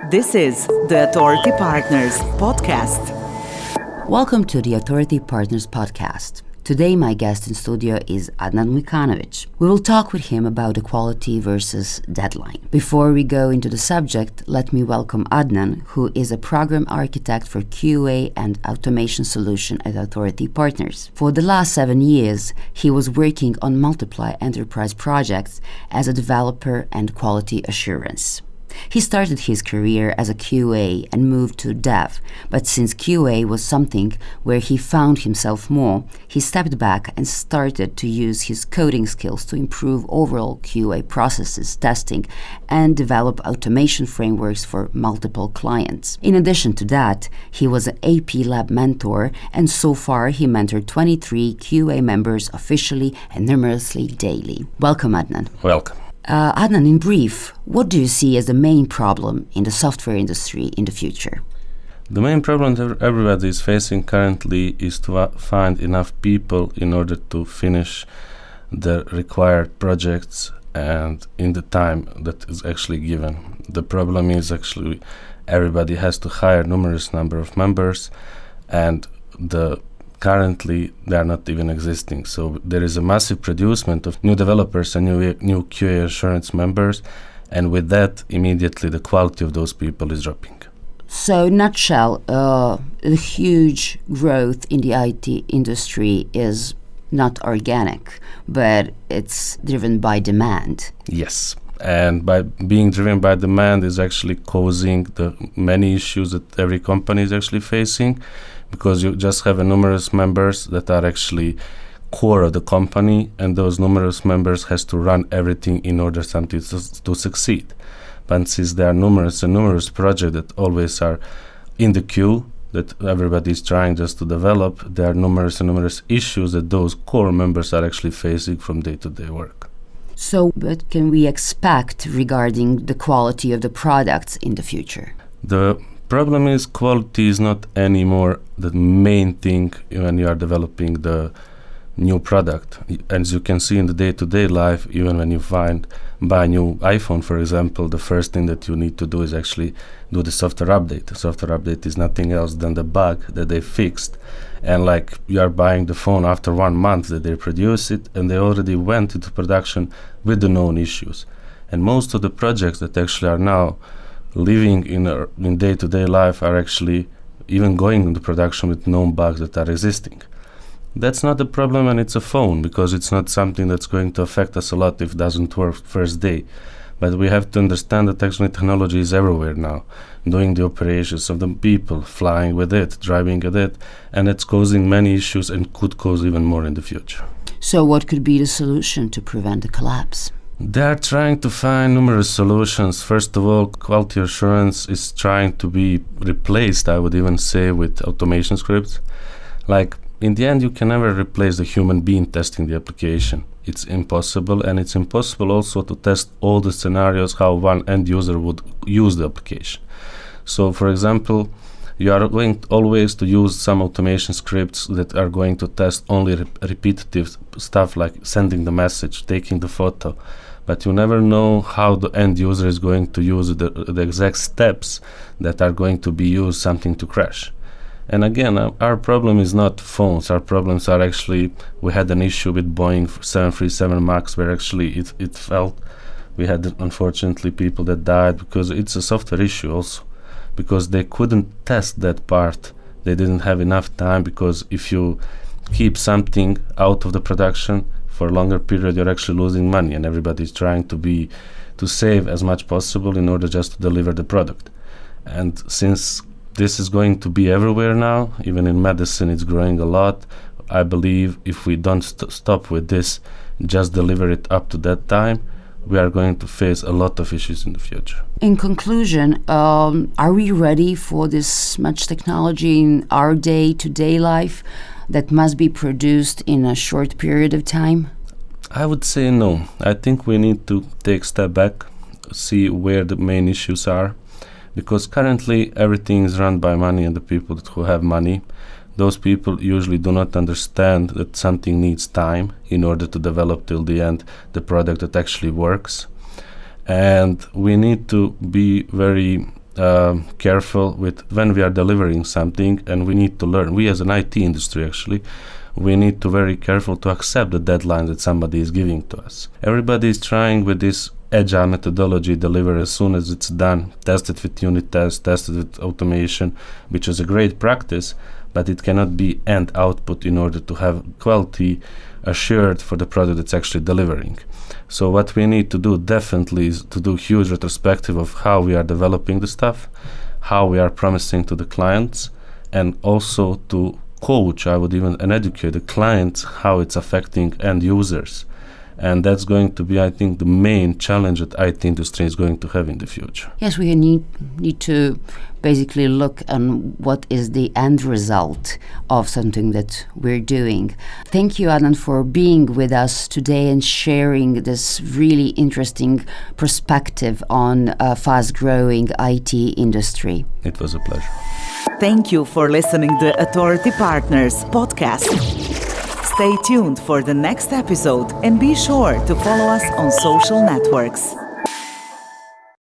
This is the Authority Partners podcast. Welcome to the Authority Partners podcast. Today, my guest in studio is Adnan Mujkanovic. We will talk with him about equality versus deadline. Before we go into the subject, let me welcome Adnan, who is a program architect for QA and automation solution at Authority Partners. For the last 7 years, he was working on multiple enterprise projects as a developer and quality assurance. He started his career as a QA and moved to dev, but since QA was something where he found himself more, he stepped back and started to use his coding skills to improve overall QA processes, testing, and develop automation frameworks for multiple clients. In addition to that, he was an AP Lab mentor, and so far he mentored 23 QA members officially and numerously daily. Welcome, Adnan. Welcome. Adnan, in brief, what do you see as the main problem in the software industry in the future? The main problem that everybody is facing currently is to find enough people in order to finish the required projects and in the time that is actually given. The problem is actually everybody has to hire numerous number of members, and currently they are not even existing. So there is a massive producement of new developers and new QA assurance members, and with that, immediately the quality of those people is dropping. So, in a nutshell, the huge growth in the IT industry is not organic, but it's driven by demand. Yes. And by being driven by demand is actually causing the many issues that every company is actually facing, because you just have a numerous members that are actually core of the company, and those numerous members has to run everything in order something to succeed. But since there are numerous projects that always are in the queue that everybody is trying just to develop, there are numerous issues that those core members are actually facing from day-to-day work. So what can we expect regarding the quality of the products in the future? The problem is quality is not anymore the main thing when you are developing the new product. As you can see in the day-to-day life, even when you buy a new iPhone, for example, the first thing that you need to do is actually do the software update. The software update is nothing else than the bug that they fixed. And like you are buying the phone after 1 month that they produce it, and they already went into production with the known issues. And most of the projects that actually are now living in day-to-day life are actually even going into production with known bugs that are existing. That's not a problem when it's a phone, because it's not something that's going to affect us a lot if it doesn't work first day. But we have to understand that actually technology is everywhere now, doing the operations of the people, flying with it, driving with it, and it's causing many issues and could cause even more in the future. So what could be the solution to prevent the collapse? They are trying to find numerous solutions. First of all, quality assurance is trying to be replaced, I would even say, with automation scripts. Like, in the end, you can never replace the human being testing the application. It's impossible, and it's impossible also to test all the scenarios how one end user would use the application. So, for example, you are going always to use some automation scripts that are going to test only repetitive stuff like sending the message, taking the photo, but you never know how the end user is going to use the exact steps that are going to be used something to crash. And again, our problem is not phones. Our problems are actually, we had an issue with Boeing 737 MAX where actually it felt, we had unfortunately people that died because it's a software issue also, because they couldn't test that part. They didn't have enough time, because if you keep something out of the production for a longer period, you're actually losing money, and everybody's trying to save as much possible in order just to deliver the product. And since this is going to be everywhere now, even in medicine it's growing a lot, I believe if we don't stop with this, just deliver it up to that time, we are going to face a lot of issues in the future. In conclusion, are we ready for this much technology in our day-to-day life that must be produced in a short period of time? I would say no. I think we need to take a step back, see where the main issues are, because currently everything is run by money, and the people who have money, those people usually do not understand that something needs time in order to develop till the end the product that actually works. And we need to be very careful with when we are delivering something, and we need to learn. We as an IT industry, actually, we need to very careful to accept the deadlines that somebody is giving to us. Everybody is trying with this agile methodology, deliver as soon as it's done, test it with unit tests, test it with automation, which is a great practice, but it cannot be end output in order to have quality assured for the product that's actually delivering. So what we need to do definitely is to do huge retrospective of how we are developing the stuff, how we are promising to the clients, and also to coach, I would even, and educate the clients how it's affecting end users. And that's going to be, I think, the main challenge that IT industry is going to have in the future. Yes, we need to basically look on what is the end result of something that we're doing. Thank you, Adnan, for being with us today and sharing this really interesting perspective on a fast-growing IT industry. It was a pleasure. Thank you for listening to the Authority Partners podcast. Stay tuned for the next episode and be sure to follow us on social networks.